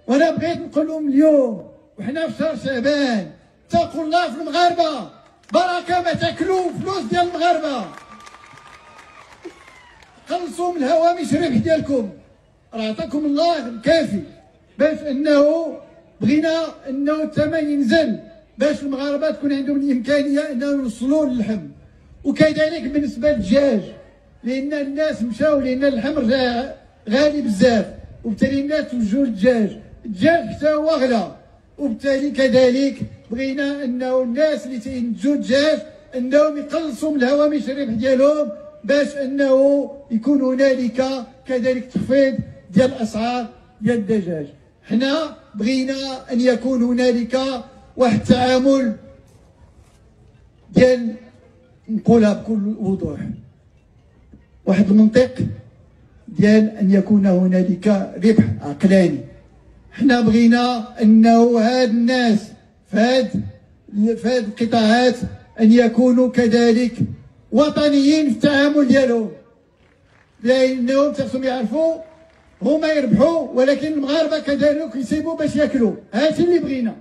وانا بغيت نقول لهم اليوم وحنا في شهر شعبان، اتقوا الله في المغاربه، بركه ما تاكلوا فلوس ديال المغاربه، خلصوا من الهوامش الربح ديالكم، راه عطاكم الله الكافي باش انه بغينا انه الثمن ينزل باش المغاربه تكون عندهم الامكانيه انهم يوصلوا للحم. وكذلك بالنسبه للدجاج، لان الناس مشاو لان اللحم رجع غالي بزاف، وبالتالي الناس توجهوا للدجاج، الدجاج حتى هو غلا، وبالتالي كذلك بغينا انه الناس اللي تينتجوا الدجاج انهم يقلصوا من الهوامش الربح ديالهم باش انه يكون هنالك كذلك تخفيض ديال الاسعار ديال الدجاج. حنا بغينا ان يكون هنالك واحد التعامل ديال، نقولها بكل وضوح، واحد المنطق ديال ان يكون هنالك ربح عقلاني. حنا بغينا انه هاد الناس في هاد القطاعات ان يكونوا كذلك وطنيين في التعامل ديالهم، لانهم خصهم يعرفوا هما يربحوا ولكن المغاربه كذلك يسيبوا باش ياكلوا. هادشي اللي بغينا.